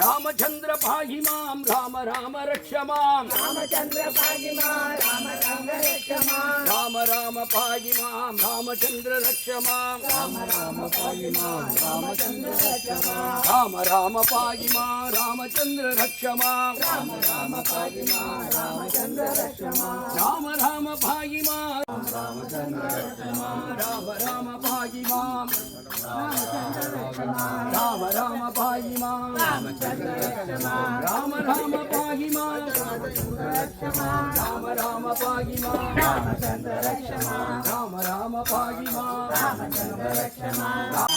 रामचंद्र पाहि मां राम राम रक्ष मां रामचंद्र पाहि मां रामचंद्र रक्ष मां राम राम पाहि मां रामचंद्र रक्ष मां राम राम पाहि मां रामचंद्र रक्ष मां राम राम पाहि मां रामचंद्र रक्ष मां राम राम पाहि मां रामचंद्र रक्ष मां राम राम पाहि मां रामचंद्र रक्ष मां राम राम पाहि मां रामचंद्र रक्ष मां राम राम पाहि मां रामचंद्र रक्ष मां राम राम पाहि मां रक्ष मां राम राम पाहि मां रामचंद्र रक्ष मां राम राम पाहि मां रामचंद्र रक्ष मां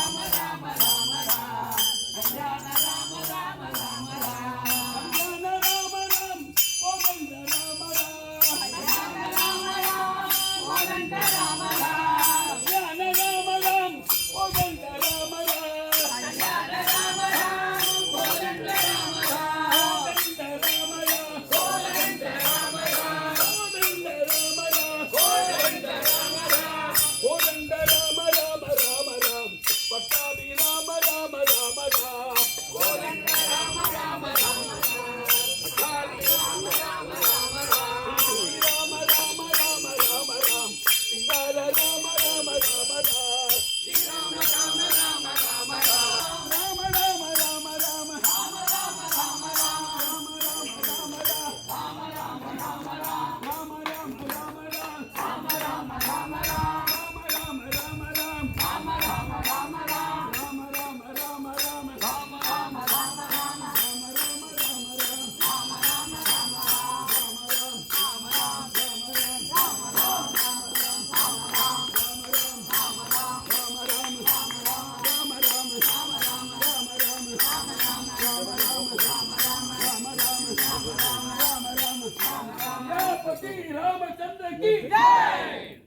रामचंद्र की जय।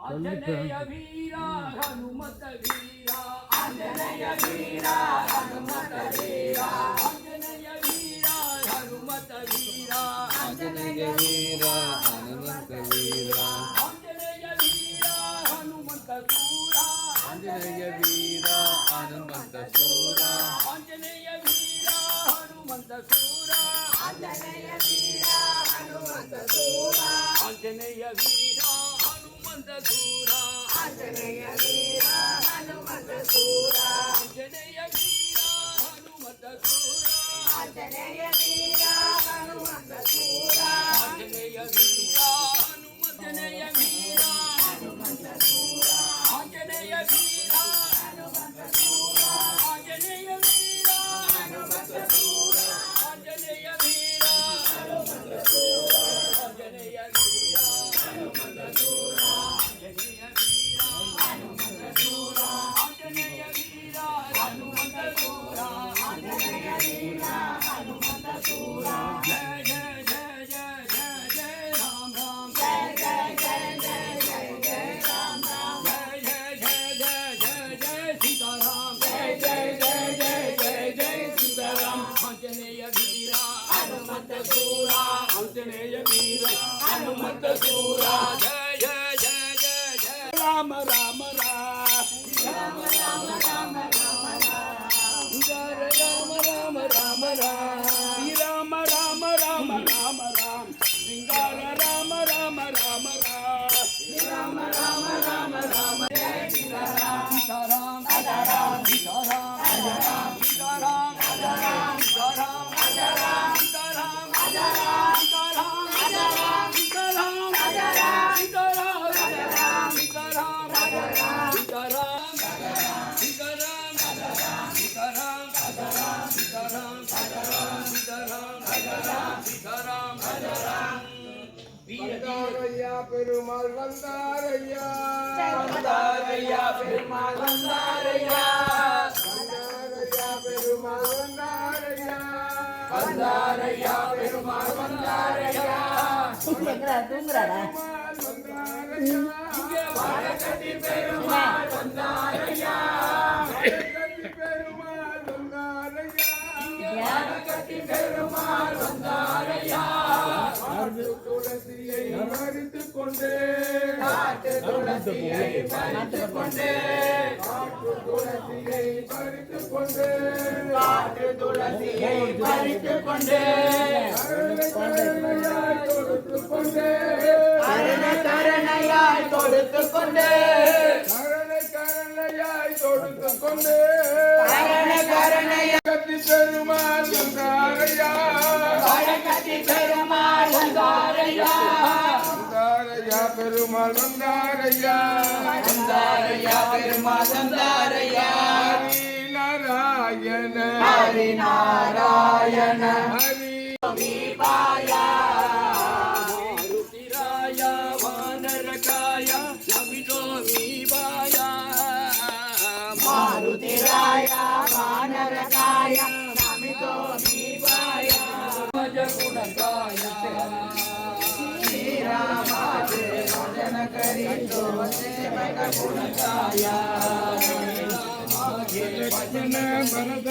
आंजनेय वीरा हनुमत वीरा आंजनेय वीरा हनुमत वीरा आंजनेय वीरा हनुमत वीरा आंजनेय वीरा हनुमंत वीरा आंजनेय वीरा हनुमत सूरा आंजनेय वीरा हनुमंत सूरा आंजनेय वीरा हनुमत सूरा आंजनेय वीरा हनुमत सूरा आंजनेय वीरा हनुमत सूरा आंजनेय वीरा हनुमत सूरा आंजनेय वीरा हनुमत सूरा आंजनेय वीरा हनुमत सूरा आंजनेय वीरा आंजनेय वीरा हनुमत सूरा आंजनेय वीरा हनुमत सूरा आंजनेय वीरा हनुमत सूरा आंजनेय वीरा हनुमत सूरा आंजनेय वीरा हनुमत सूरा आंजनेय वीरा हनुमत सूरा आंजनेय वीरा हनुमत सूरा आंजनेय वीरा हनुमत सूरा जय जय जय जय जय जय राम राम जय जय जय जय जय जय राम राम जय जय जय जय जय जय सीताराम जय जय जय जय जय जय सीताराम आंजनेय वीरा हनुमत सूरा आंजनेय वीरा हनुमत सूरा जय जय जय जय जय राम राम राम राम राम राम राम राम जय राम राम राम राम श्री राम राम राम राम राम श्रृंगार राम राम राम राम राम राम राम राम जय सीताराम सीताराम राम सीताराम राम सीताराम राम सीताराम राम सीताराम राम सीताराम राम सीताराम राम सीताराम राम सीताराम राम सीताराम सीताराम सीताराम सीताराम सीताराम सीताराम वीर வந்தாரையா பெருமாள் வந்தாரையா வந்தாரையா பெருமாள் வந்தாரையா வந்தாரையா பெருமாள் வந்தாரையா வந்தாரையா பெருமாள் வந்தாரையா தூங்குறாடா பெருமாள் வந்தாரையா இங்கே வாழக்கட்டி பெருமாள் வந்தாரையா கட்டி பெருமாள் வந்தாரையா இங்கே வாழக்கட்டி பெருமாள் வந்தாரையா துளசியை மறுத்து கொண்டே காட்டு துளசியை பறித்துக் கொண்டே காட்டு துளசியை பறித்துக் கொண்டே காட்டு துளசியை பறித்துக் கொண்டே கருணையாய் கொடுத்துக் கொண்டே கருணையாய் கொடுத்துக் கொண்டே கருணையாய் கொடுத்துக் கொண்டே கருணையாய் கத்தி பெருமாள் வந்தாரையா வழக்கத்தி பெருமாள் வந்தாரையா வந்தாரையா பெருமாள் வந்தாரையா வந்தாரையா பெருமாள் வந்தாரையா ஹரி நாராயண ஹரி நாராயண ஹரி பாயா மாருதிராய வானரகாய நமிதோ மீபாய மாருதிராய வானரகாய நமிதோ மீபாய குணகாய శ్రీరామాజే భజన కరితో సేవక గుణకాయ భజన భరత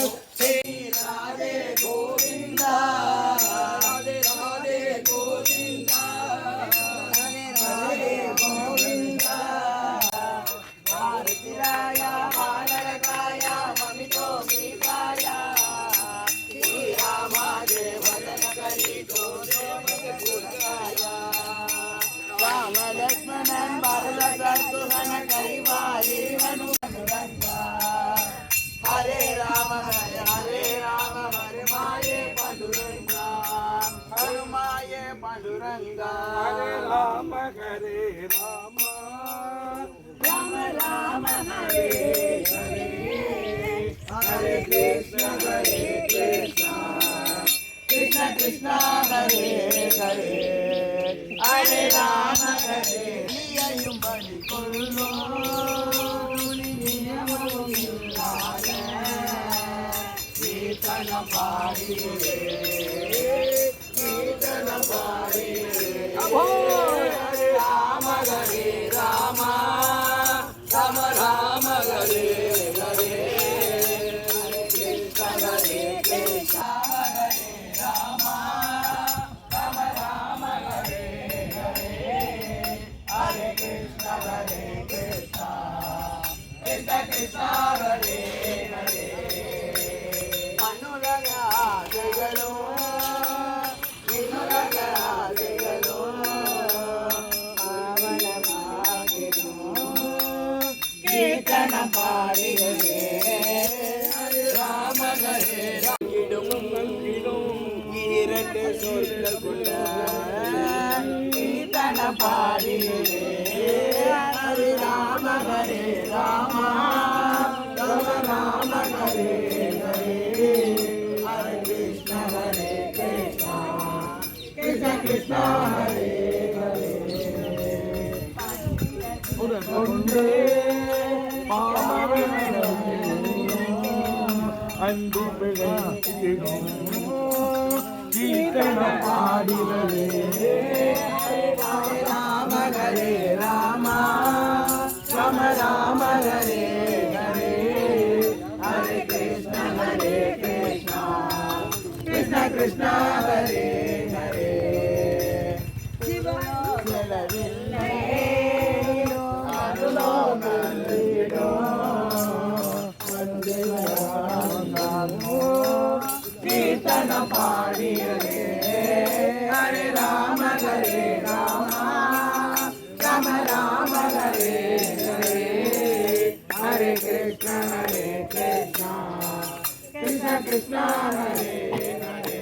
రాధే గోవింద రాధే రాధే గోవింద రాధే గోవింద భారతిరాయ వానరకాయ మమితో మీపాయ శ్రీరామాజే భజన కరితో సేవక గుణకాయ రామ లక్ష్మణన్ భరత శత్రుఘ్న కైవారి హనుమంత హరే రామ హరే మాయే పండురంగ హనుమాయే పండురంగ హరే రామ హరే రామ రామ రామ హరే హరే హరే కృష్ణ కృష్ణ కృష్ణ హరే హరే హరే రామ హరే நீயும் பலி கொள்ளோ கீர்த்தன பாடி கீர்த்தன பாடி ராம ஹரே ராம ராம ராம ஹரே ஹரே ஹரே கிருஷ்ண ஹரே கிருஷ்ண ஹரே ராம ராம ராம ஹரே ஹரே ஹரே கிருஷ்ண கிருஷ்ண கிருஷ்ண ஹரே ஹரே ಅನುರಗಾದೆಗಳು ವಿನುರಗಾದೆಗಳು ಅವನ ಮಾತಿನು ಕೀರ್ತನ ಪಾಡಿಗಳೇ ರಾಮಗರೇ இடமும் நன்றிடும் இரண்டு சொல்லுக்குள்ள கீರ್ತன பாடிகளே ஹரி ராம ஹரே ராம ராம ராம ஹரே ஹரே ஹரே கிருஷ்ண கிருஷ்ண கிருஷ்ண ஹரே ஹரே ஒன்றே அன்பு பிழைத்திடும் கீர்த்தன பாடிகளே ஹரே ராம ஹரே ராம ராம ராம ஹரே ஹரே ஹரே கிருஷ்ண கிருஷ்ண கிருஷ்ண ஹரே ஹரே செலவில்லை அருளோ நல்லிடோ கீர்த்தன பாடியலே ஹரே ராம ஹரே ராம ராம ராம ஹரே ஹரே ஹரே கிருஷ்ண கிருஷ்ண கிருஷ்ண ஹரே ஹரே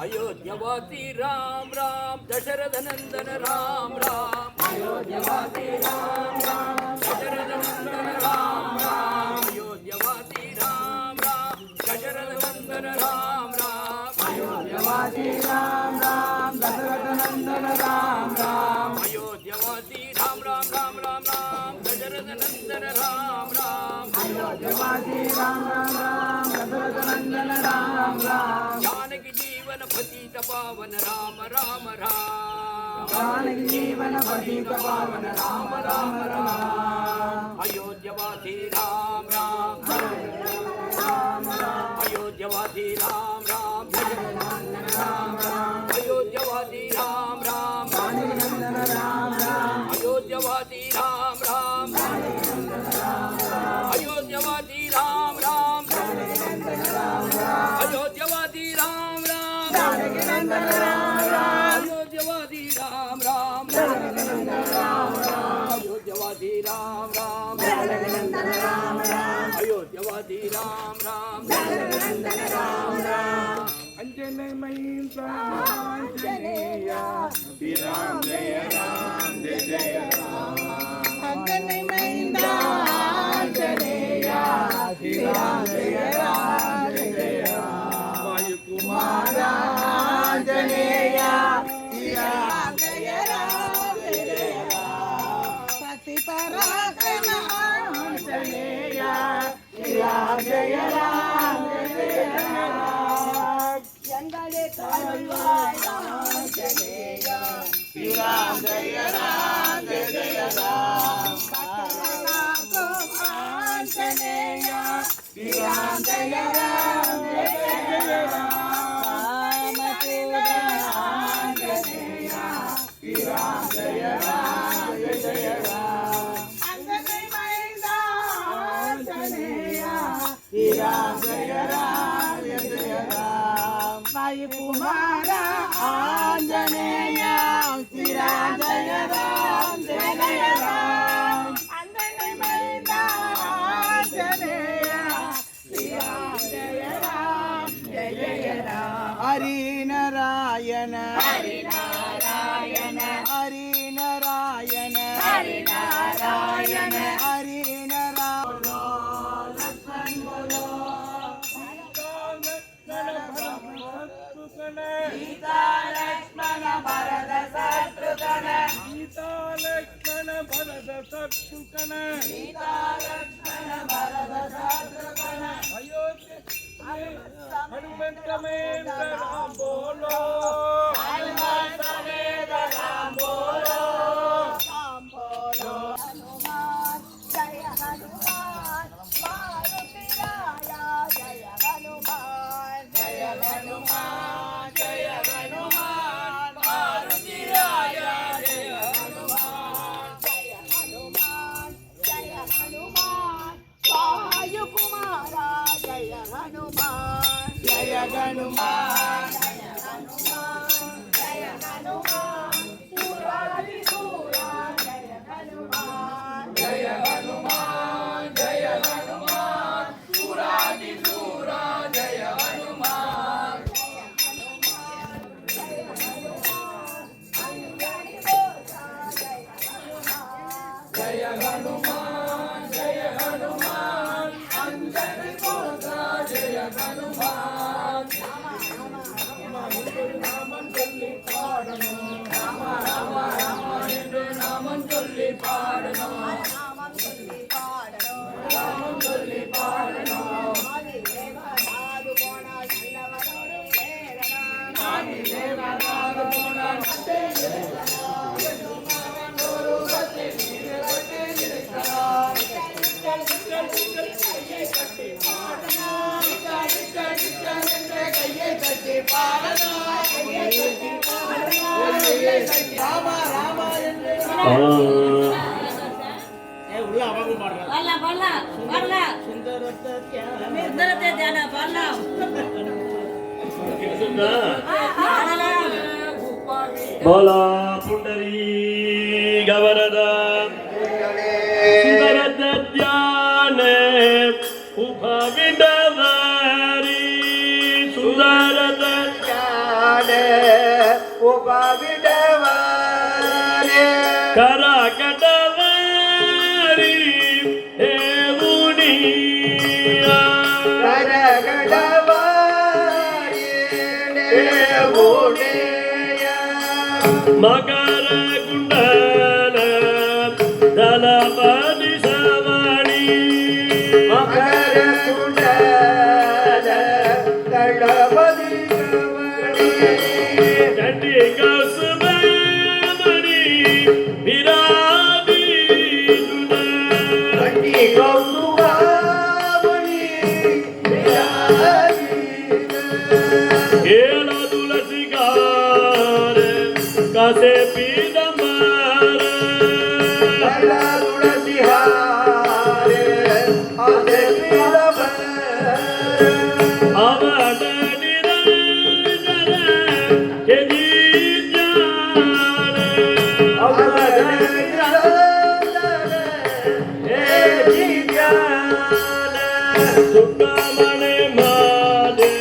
अयोध्यवासी राम राम दशरथ नंदन राम राम अयोध्यवासी राम राम दशरथ नंदन राम राम अयोध्यवासी राम राम दशरथ नंदन राम राम अयोध्यवासी राम राम दशरथ नंदन राम राम अयोध्यवासी राम राम राम राम राम दशरथ नंदन राम राम अयोध्यवासी राम राम राम दशरथ नंदन राम राम जानकी जीवन पतित पावन राम राम राम जानकी जीवन पतित पावन राम राम राम अयोध्यवासी राम राम अयोध्यवासी राम राम राम राम अयोध्यवासी राम राम जानकी नंदन अयोध्यवादी राम राम अयोध्यवादी राम राम अयोध्यवादी राम राम अंजनेयमयीचा आंजनेय श्रीराम जय राम जय जय राम अंजनेयमयीचा आंजनेय श्रीराम जय राम जय जय राम वायुकुमार आंजनेय श्रीराम जय राम जय जय राम शक्ति पराक्रम आंजनेय श्रीराम जय राम जय जय राम यंगले तलवार आंजनेय श्रीराम जय राम जय जय राम आंजनेय श्रीराम जय राम जय जय राम आंजनेय श्रीराम जय राम जय जय राम आंजनेय श्रीराम जय राम जय जय राम वायुकुमार आंजनेय श्रीराम जय राम जय जय राम आंजनेय श्रीराम जय राम जय जय राम हरि नारायण हरि नारायण हरि नारायण हरि नारायण हरि नारायण लक्ष्मण बोलो सीता लक्ष्मण भरत शत्रुघ्न सीता लक्ष्मण भरत शत्रुघ्न सीता लक्ष्मण भरत शत्रुघ्न अयोध्या हनुमंत समेत राम बोलो हनुमान समेत राम बोलो राम बोलो हनुमान जय हनुमान मारुति राया जय हनुमान जय हनुमान जय हनुमान मारुति राया जय हनुमान जय हनुमान जय हनुमान वायु कुमारा जय हनुमान जय हनुमान जय हनुमान जय हनुमान पुरारी सूरा जय हनुमान जय हनुमान जय हनुमान पुरारी सूरा जय हनुमान जय हनुमान अंजनी बोला जय हनुमान जय हनुमान जय हनुमान अंजनी बोलता जय हनुमान நாமம் சொல்லி பாடணும் ராம ராம ராம என்று நாமம் சொல்லி பாடணும் நாமம் சொல்லி பாடணும் நாமம் சொல்லி பாடணும் ஆதி தேவதாது போனால் சிலவரோடு சேரலாம் ஆதி தேவனாக போனால் மட்டே கையை கட்டி பாடணும் ராமா ராமா என்று பாடலாம் பாடலாம் பாடலாம் சுந்தரத்தை தியான பாடலாம் பாடலாம் बोला पुंडरी गवरद सुंदरद ध्यान उपविडवारी सुंदरद ध्यान उपविडवारी करकटवारी हे मुनिया करकटवारी हे मुनिया मकर कुंडल दलपति सवणी मकर कुंडल दलपति सवणी चंडी कौसुभमणि विराजी चंडी कौसुभमणि विराजी केला तुलसी कार कसे पीदा सुखामणे माझे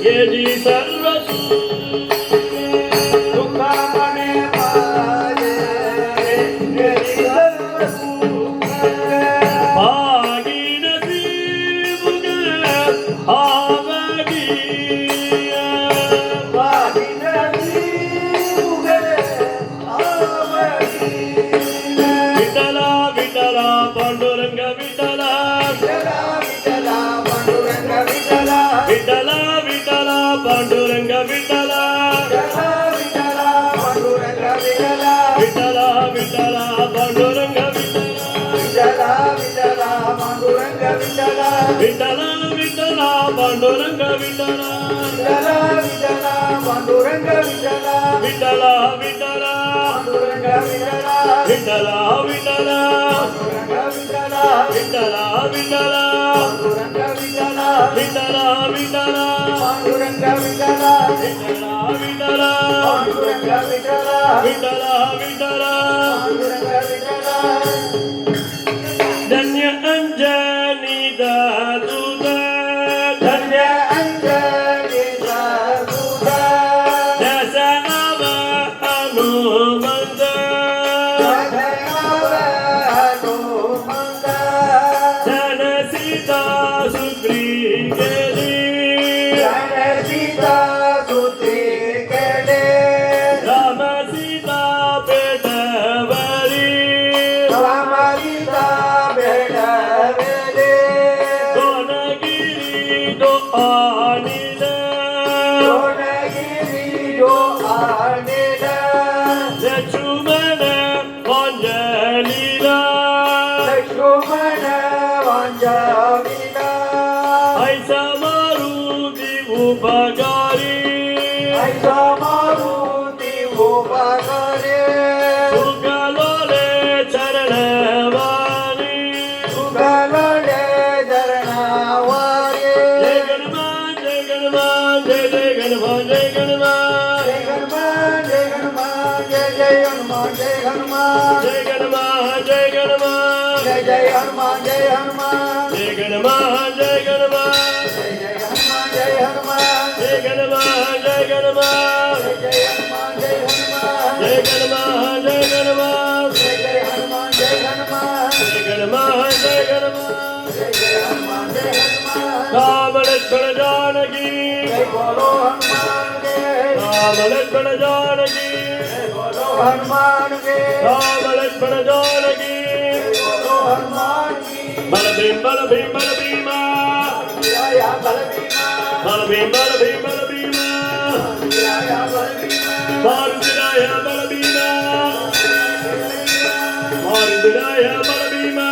येजी सर्व सुखामणे माझे येजी सर्व सुख भागीरथी मुग आवडी भागीरथी मुग आवडी विठला विठला पांडुरंग विठला विठला पांडुरंग विठला विठला विठला पांडुरंग विठला विठला पांडुरंग विठला विठला विठला पांडुरंग विठला विठला पांडुरंग विठला विठला विठला पांडुरंग विठला विठला विठला पांडुरंग विठला विठला विठला पांडुरंग विठला विठला विठला विठला विठला पांडुरंग विठला विठला विठला पांडुरंग विठला विठला विठला पांडुरंग विठला विठला विठला पांडुरंग विठला धन्य अंजनी दादूद धन्य अंजनी दादूद दशनाव हनुमंत धन सीता सुत्री गेली धन सीता सुत्री गेले राम सीता भेटवली राम सीता भेटवले दोनगिरी दो आणिल दोनगिरी दो आणिल लक्ष्मण अंजलीला लक्ष्मण अंजलीला ऐसा मारुती उपकारी ऐसा मारुती उपकारी सुगलोले चरणवारी सुगलोले चरणवारी जय गणमान जय गणमान जय जय गणमान जय गणमान जय गणमान जय गणमान जय जय हनुमान जय हनुमान जय गणमान जय गणमान जय जय हनुमान जय हनुमान जय गणमान जय गणमान जय जय हनुमान जय हनुमान जय गणमान जय गणमान जय जय हनुमान जय हनुमान जय गणमान जय गणमान जय जय हनुमान जय हनुमान जय गणमान जय गणमान जय जय हनुमान जय हनुमान राम लक्ष्मण जानकी जय बोलो हनुमान के राम लक्ष्मण जानकी जय बोलो हनुमान के राम लक्ष्मण जानकी जय बोलो हनुमान की बल भीम बल भीम बल भीमा या बल भीमा बल भीम बल भीम बल भीमा या बल भीमा मारुतिराया बल भीमा मारुतिराया बल भीमा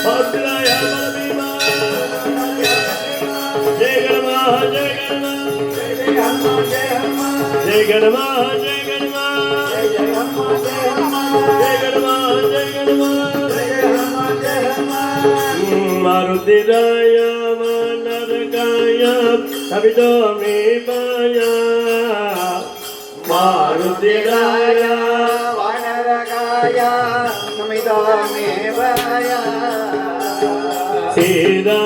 मारुतिराया बल भीमा जय गणमान जय गणमान जय हनुमान जय हनुमान जय गणमान जय गणमान जय जय हनुमान जय हनुमान जय गणमान जय गणमान जय हनुमान जय हनुमान मारुतिराया मनरकाया सवितो मे पाया मारुतिराया वानरकाया सवितो मे पाया सीता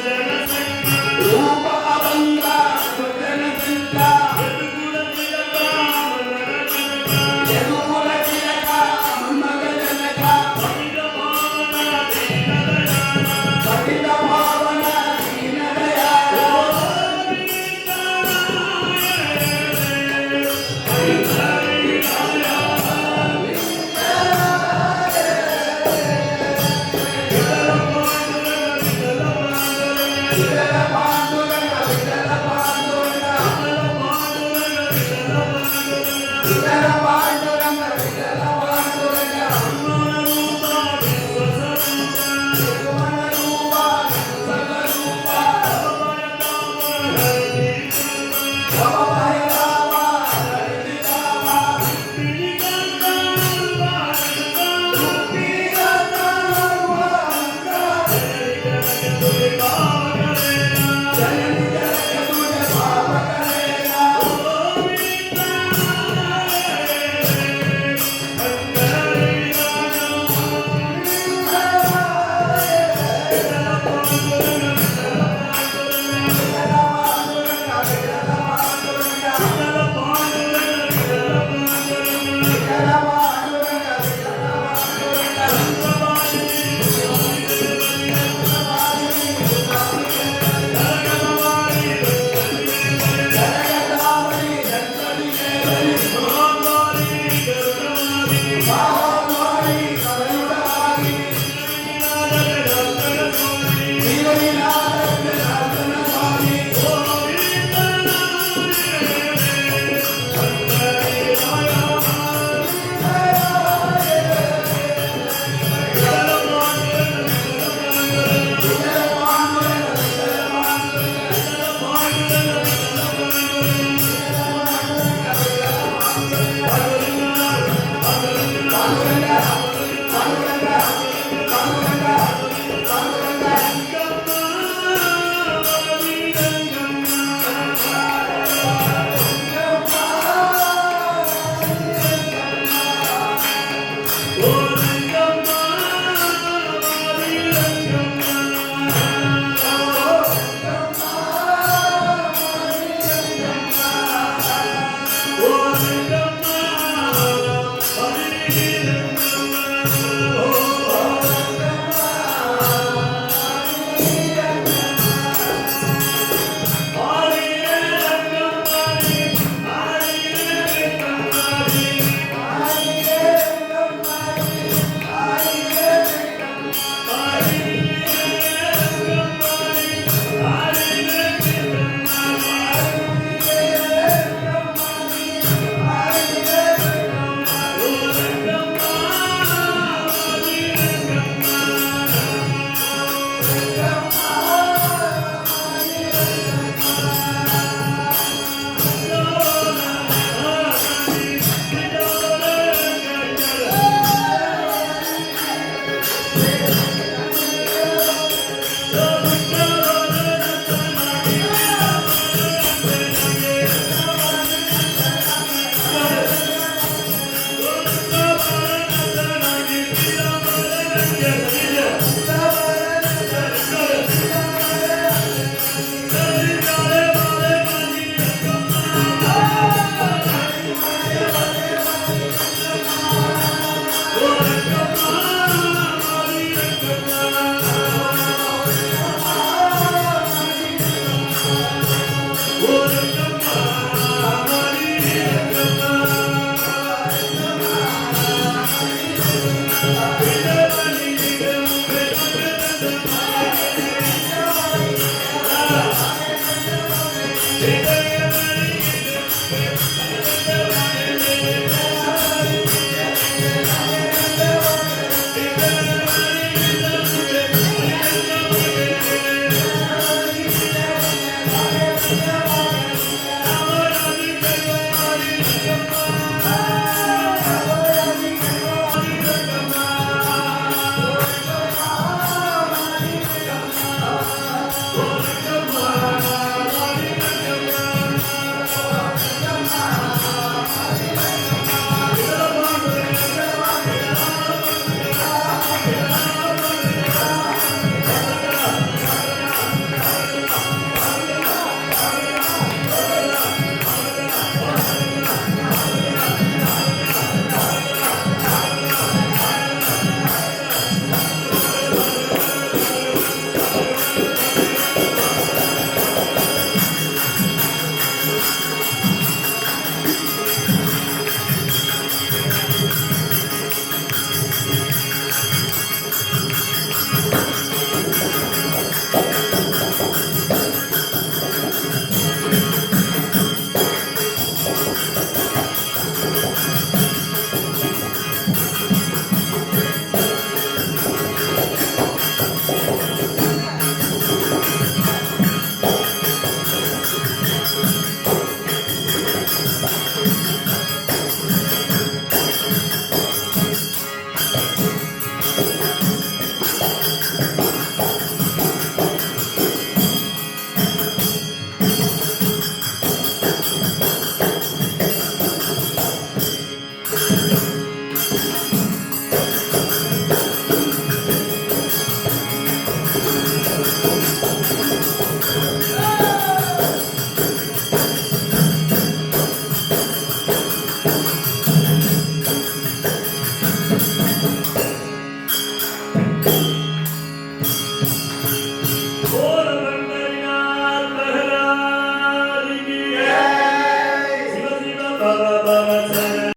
रूप अभंग सुजन संगा यदुकुल तिलक मग जनक पतित पावन दीन दयाल Amen.